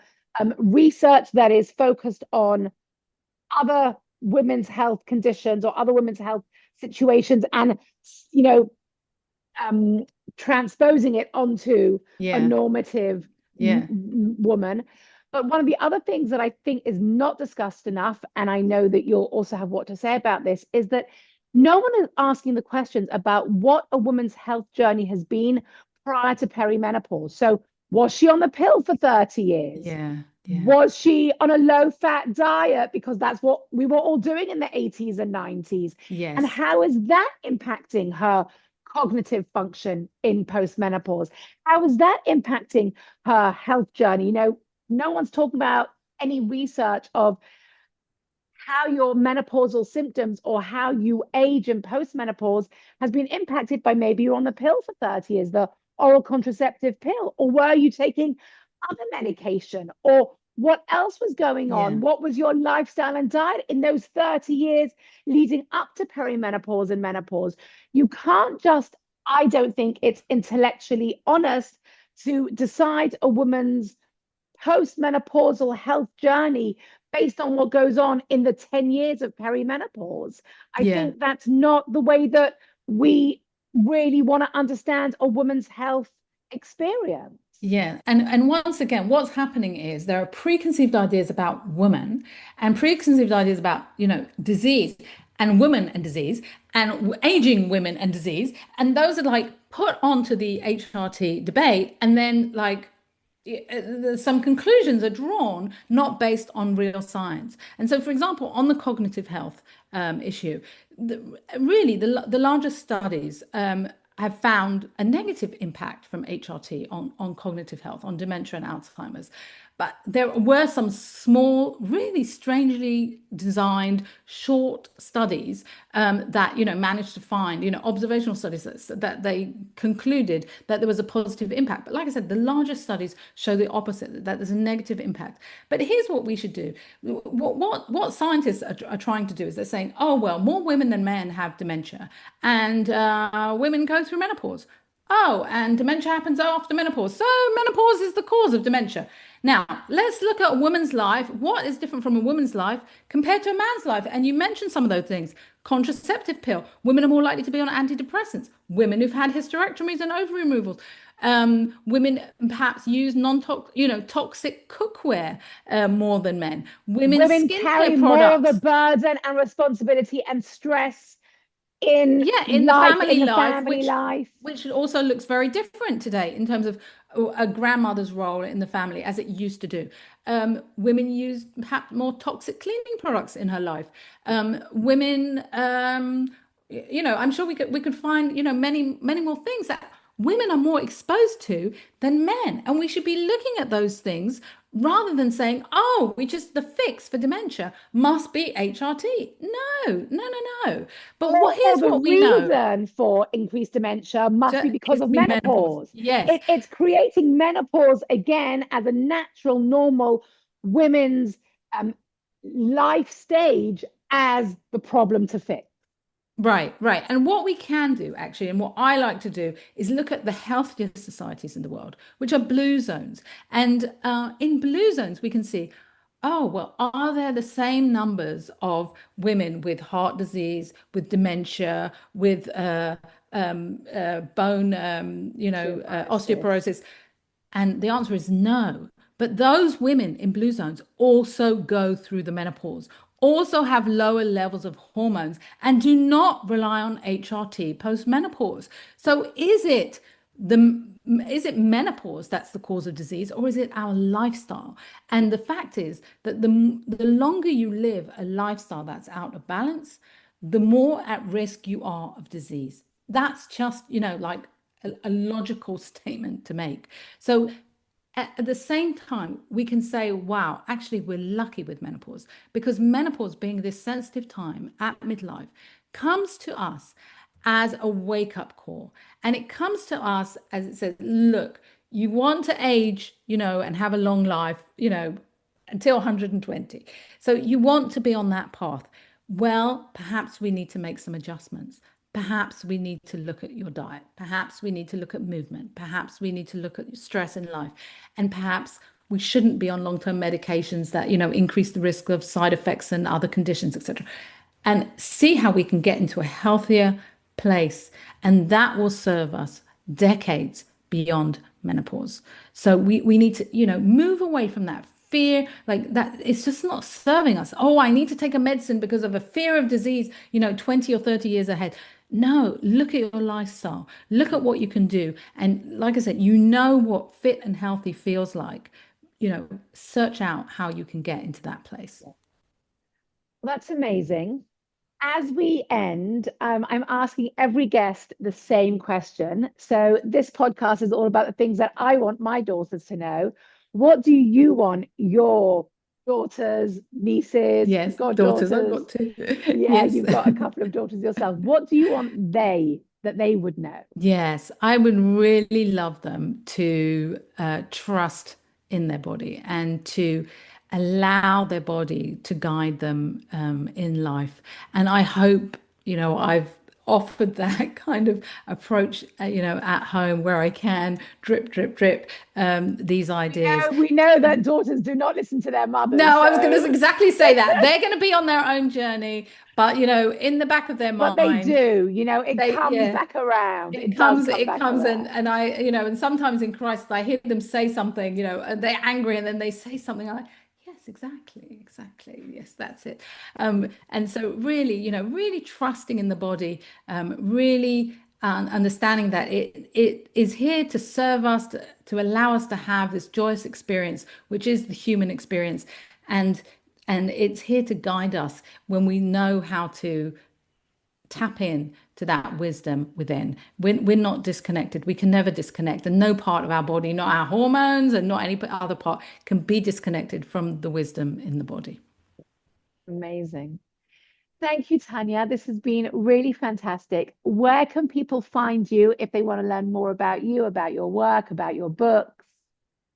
research that is focused on other women's health conditions or other women's health situations, and you know um, transposing it onto a Yeah, normative yeah, woman. But one of the other things that I think is not discussed enough, and I know that you'll also have what to say about this, is that no one is asking the questions about what a woman's health journey has been prior to perimenopause. So, was she on the pill for 30 years? yeah, yeah, Was she on a low fat diet? Because that's what we were all doing in the 80s and 90s. And yes, how is that impacting her cognitive function in postmenopause? How is that impacting her health journey? No one's talking about any research of how your menopausal symptoms or how you age in postmenopause has been impacted by maybe you're on the pill for 30 years, the oral contraceptive pill, or were you taking other medication, or what else was going yeah, on? What was your lifestyle and diet in those 30 years leading up to perimenopause and menopause? You can't just, I don't think it's intellectually honest to decide a woman's postmenopausal health journey based on what goes on in the 10 years of perimenopause. I yeah. think that's not the way that we really want to understand a woman's health experience. Yeah, and once again, what's happening is there are preconceived ideas about women and preconceived ideas about, disease and women and disease and aging women and disease, and those are like put onto the HRT debate, and then like some conclusions are drawn not based on real science. And so, for example, on the cognitive health issue, really the largest studies have found a negative impact from HRT on cognitive health, on dementia and Alzheimer's. But there were some small, really strangely designed short studies that, managed to find, observational studies that they concluded that there was a positive impact. But like I said, the largest studies show the opposite, that there's a negative impact. But here's what we should do. What scientists are trying to do is they're saying, oh, well, more women than men have dementia, and women go through menopause. Oh, and dementia happens after menopause. So menopause is the cause of dementia. Now, let's look at a woman's life. What is different from a woman's life compared to a man's life? And you mentioned some of those things. Contraceptive pill. Women are more likely to be on antidepressants. Women who've had hysterectomies and ovary removals. Women perhaps use toxic cookware more than men. Women's Women skincare carry more of a products. burden and responsibility and stress in Yeah, in the life, in family the life, family which life. which also looks very different today in terms of a grandmother's role in the family as it used to do. Women use perhaps more toxic cleaning products in her life. Women, I'm sure we could find, many more things that women are more exposed to than men, and we should be looking at those things rather than saying, oh, the fix for dementia must be HRT. No, no, no, no. But Or here's the what we know. reason for increased dementia must be because It's of be menopause. menopause. Yes, It's creating menopause again as a natural, normal women's um, life stage as the problem to fix. right, right. And what we can do actually, and what I like to do, is look at the healthiest societies in the world, which are blue zones. And in blue zones, we can see, Oh, well, are there the same numbers of women with heart disease, with dementia, with bone, Osteoporosis. osteoporosis? And the answer is no. But those women in blue zones also go through the menopause, also have lower levels of hormones, and do not rely on HRT post-menopause. So the is it menopause that's the cause of disease, or is it our lifestyle? And the fact is that the longer you live a lifestyle that's out of balance, the more at risk you are of disease. That's just, like a logical statement to make. So at the same time, we can say, wow, actually, we're lucky with menopause because menopause, being this sensitive time at midlife, comes to us as a wake-up call. And it comes to us as it says, look, you want to age, and have a long life, until 120. So you want to be on that path. Well, perhaps we need to make some adjustments. Perhaps we need to look at your diet. Perhaps we need to look at movement. Perhaps we need to look at stress in life. And perhaps we shouldn't be on long-term medications that, increase the risk of side effects and other conditions, etc. And see how we can get into a healthier place. And that will serve us decades beyond menopause. So we need to, move away from that fear, like that. It's just not serving us. Oh, I need to take a medicine because of a fear of disease, 20 or 30 years ahead. No, look at your lifestyle. Look at what you can do. And like I said, what fit and healthy feels like. Search out how you can get into that place. Well, that's amazing. As we end, I'm asking every guest the same question. So this podcast is all about the things that I want my daughters to know. What do you want your daughters, nieces, Yes, daughters, I've goddaughters? got two. Yeah, Yes. you've got a couple of daughters yourself. What do you want that they would know? Yes, I would really love them to trust in their body and to allow their body to guide them in life. And I hope, I've offered that kind of approach, at home where I can drip, drip, drip these ideas. We know that daughters do not listen to their mothers, No, I was going to so exactly say that. They're going to be on their own journey, but, in the back of their but they mind, do, it comes yeah. back around. It It does comes, come it back comes, around. and I, and sometimes in crisis, I hear them say something, and they're angry, and then they say something. I'm like, yes, exactly, exactly, yes, that's it. And so really, really trusting in the body, really understanding that it is here to serve us, to allow us to have this joyous experience, which is the human experience, and and it's here to guide us when we know how to tap in to that wisdom within. We're not disconnected. We can never disconnect. And no part of our body, not our hormones and not any other part, can be disconnected from the wisdom in the body. Amazing. Thank you, Tania. This has been really fantastic. Where can people find you if they want to learn more about you, about your work, about your books?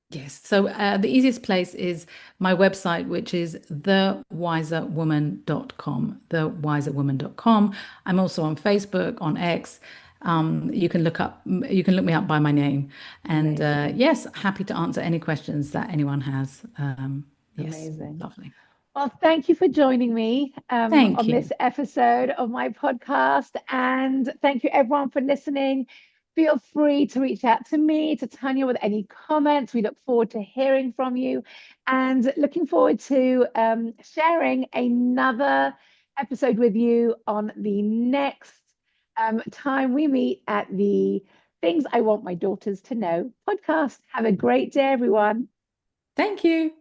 Yes. So the easiest place is my website, which is thewiserwoman.com, thewiserwoman.com. I'm also on Facebook, on X. You can look me up by my name. And Amazing. yes, happy to answer any questions that anyone has. Yes, Amazing. lovely. Well, thank you for joining me Thank on you. this episode of my podcast. And thank you, everyone, for listening. Feel free to reach out to me, to Tania, with any comments. We look forward to hearing from you and looking forward to sharing another episode with you on the next time we meet at the Things I Want My Daughters to Know podcast. Have a great day, everyone. Thank you.